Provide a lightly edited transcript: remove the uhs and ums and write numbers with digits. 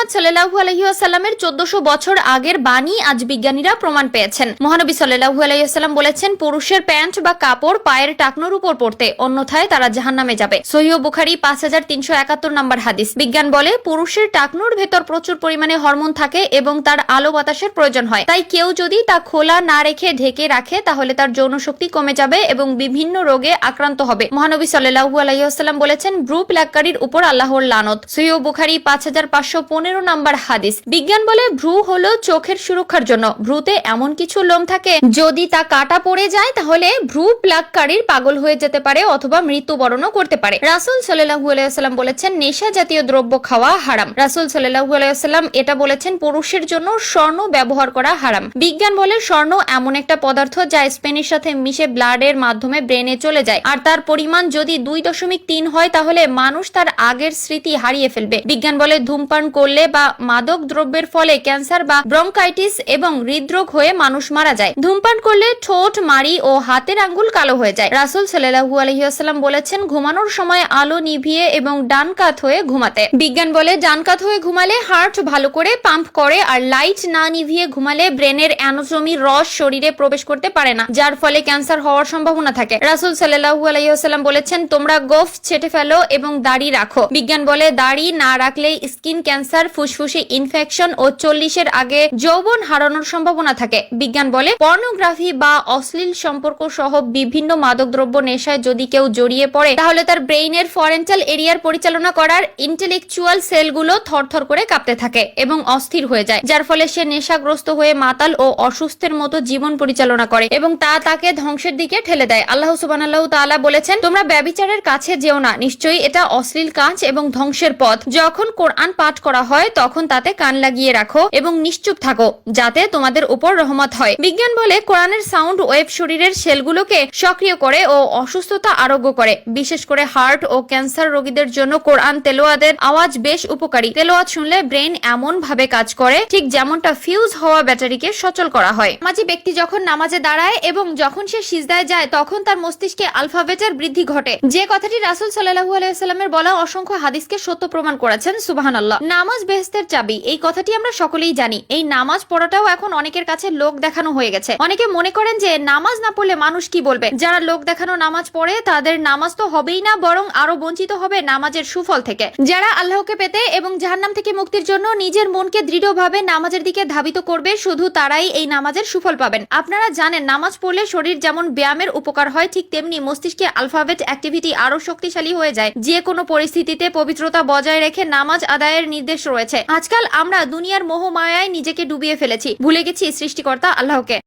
মুহাম্মদ সাল্লাল্লাহু আলাইহি ওয়াসাল্লামের 1400 বছর আগের বাণী আজ বিজ্ঞানীরা প্রমাণ পেয়েছেন। মহানবী সাল্লাল্লাহু আলাইহি ওয়াসাল্লাম বলেছেন, পুরুষের প্যান্ট বা কাপড় পায়ের টাকনোর উপর পড়তে, অন্যথায় তারা জাহান্নামে যাবে। সহিহ বুখারী 5371 নম্বর হাদিস। বিজ্ঞান বলে, পুরুষের টাকনোর ভেতর প্রচুর পরিমাণে হরমোন থাকে এবং তার আলো বাতাসের প্রয়োজন হয়। তাই কেউ যদি তা খোলা না রেখে ঢেকে রাখে তাহলে তার যৌন শক্তি কমে যাবে এবং বিভিন্ন রোগে আক্রান্ত হবে। মহানবী সাল্লাল্লাহু আলাইহি ওয়াসাল্লাম বলেছেন, ভ্রু প্লাগকারীর উপর আল্লাহর লানত। সহিহ বুখারী 5515 নম্বর হাদিস। বিজ্ঞান বলে, ভ্রু হলো চোখের সুরক্ষার জন্য। ভ্রুতে এমন কিছু লোম থাকে, যদি তা কাটা পড়ে যায় তাহলে ভ্রু প্লাগকারীর পাগল হয়ে যেতে পারে অথবা মৃত্যুবরণও করতে পারে। রাসূল সাল্লাল্লাহু আলাইহি ওয়াসাল্লাম বলেছেন, নেশা জাতীয় দ্রব্য খাওয়া হারাম। রাসূল সাল্লাল্লাহু আলাইহি ওয়াসাল্লাম এটা বলেছেন, পুরুষের জন্য স্বর্ণ ব্যবহার করা হারাম। বিজ্ঞান বলে, স্বর্ণ এমন একটা পদার্থ যা স্পেনের সাথে মিশে ব্লাডের মাধ্যমে ব্রেনে চলে যায়, আর তার পরিমাণ যদি 2.3 হয় তাহলে মানুষ তার আগের স্মৃতি হারিয়ে ফেলবে। বিজ্ঞান বলে, ধূমপান করলে বা মাদক দ্রব্যের ফলে ক্যান্সার বা ব্রঙ্কাইটিস এবং হৃদরোগ হয়ে মানুষ মারা যায়। ধূমপান করলে ঠোঁট, মাড়ি ও হাতের আঙ্গুল কালো হয়ে যায়। রাসূল সাল্লাল্লাহু আলাইহি ওয়াসাল্লাম বলেছেন, ঘুমানোর সময় আলো নিভিয়ে এবং ডান কাত হয়ে ঘুমাতে। বিজ্ঞান বলে, ডান কাত হয়ে ঘুমালে হার্ট ভালো করে পাম্প করে, আর লাইট না নিভিয়ে ঘুমালে ব্রেনের অ্যানাটমির রস শরীরে প্রবেশ করতে পারে না, যার ফলে ক্যান্সার হওয়ার সম্ভাবনা থাকে। রাসূল সাল্লাল্লাহু আলাইহি ওয়াসাল্লাম বলেছেন, তোমরা গোঁফ ছেটে ফেলো এবং দাড়ি রাখো। বিজ্ঞান বলে, দাড়ি না রাখলে স্কিন ক্যান্সার, ফুসফুসে ইনফেকশন ও 40-এর আগে যৌবন হারানোর সম্ভাবনা থাকে। বিজ্ঞান বলে, পর্নোগ্রাফি বা অশ্লীল সম্পর্ক সহ বিভিন্ন মাদকদ্রব্য নেশায় যদি কেউ জড়িয়ে পড়ে তাহলে তার ব্রেইনের ফরেন্টাল এরিয়ার পরিচালনা করার ইন্টেলেকচুয়াল সেলগুলো থরথর করে কাঁপতে থাকে এবং অস্থির হয়ে যায়, যার ফলে সে নেশাগ্রস্ত হয়ে মাতাল ও অসুস্থের মতো জীবন পরিচালনা করে এবং তা তাকে ধ্বংসের দিকে ঠেলে দেয়। আল্লাহ সুবহানাহু তাআলা বলেছেন, তোমরা ব্যভিচারের কাছে যেও না, নিশ্চয়ই এটা অশ্লীল কাজ এবং ধ্বংসের পথ। যখন কোরআন পাঠ করা হয় তখন তাতে কান লাগিয়ে রাখো এবং নিশ্চুপ থাকো, যাতে তোমাদের উপর রহমত হয়। বিজ্ঞান বলে, কোরআনের সাউন্ড ওয়েভ শরীরের সেলগুলোকে সক্রিয় করে ও অসুস্থতা আরোগ্য করে। বিশেষ করে হার্ট ও ক্যান্সার রোগীদের জন্য কোরআন তেলাওয়াতের আওয়াজ বেশ উপকারী। তেলাওয়াত শুনলে ব্রেন এমন ভাবে কাজ করে ঠিক যেমনটা ফিউজ হওয়া ব্যাটারিকে সচল করা হয়। নামাজি ব্যক্তি যখন নামাজে দাঁড়ায় এবং যখন সে সিজদায় যায় তখন তার মস্তিষ্কে আলফাবেটের বৃদ্ধি ঘটে, যে কথাটি রাসূল সাল্লাল্লাহু আলাইহি ওয়াসাল্লামের বলা অসংখ্য হাদিসকে সত্য প্রমাণ করেছেন। সুবহানাল্লাহ। নামাজ বেহেশতের চাবি, এই কথাটি আমরা সকলেই জানি। এই নামাজ পড়াটাও এখন অনেকের কাছে লোক দেখানো হয়ে গেছে। অনেকে মনে করেন যে নামাজ না পড়লে মানুষ কি বলবে। যারা লোক দেখানো নামাজ পড়ে তাদের নামাজ তো হবেই না, বরং আরো বঞ্চিত হবে নামাজের সুফল থেকে। যারা আল্লাহকে পেতে এবং জাহান্নাম থেকে মুক্তির জন্য নিজের মনকে দৃঢ়ভাবে নামাজের দিকে ধাবিত করবে, শুধু তারাই এই নামাজের সুফল পাবেন। আপনারা জানেন, নামাজ পড়লে শরীর যেমন ব্যায়ামের উপকার হয়, ঠিক তেমনি মস্তিষ্কে আলফাবেট অ্যাক্টিভিটি আরো শক্তিশালী হয়ে যায়। যে কোনো পরিস্থিতিতে পবিত্রতা বজায় রেখে নামাজ আদায়ের নির্দেশ রয়েছে। আজকাল আমরা দুনিয়ার মোহমায়ায় নিজেকে ডুবিয়ে ফেলেছি, ভুলে গেছি সৃষ্টিকর্তা আল্লাহকে।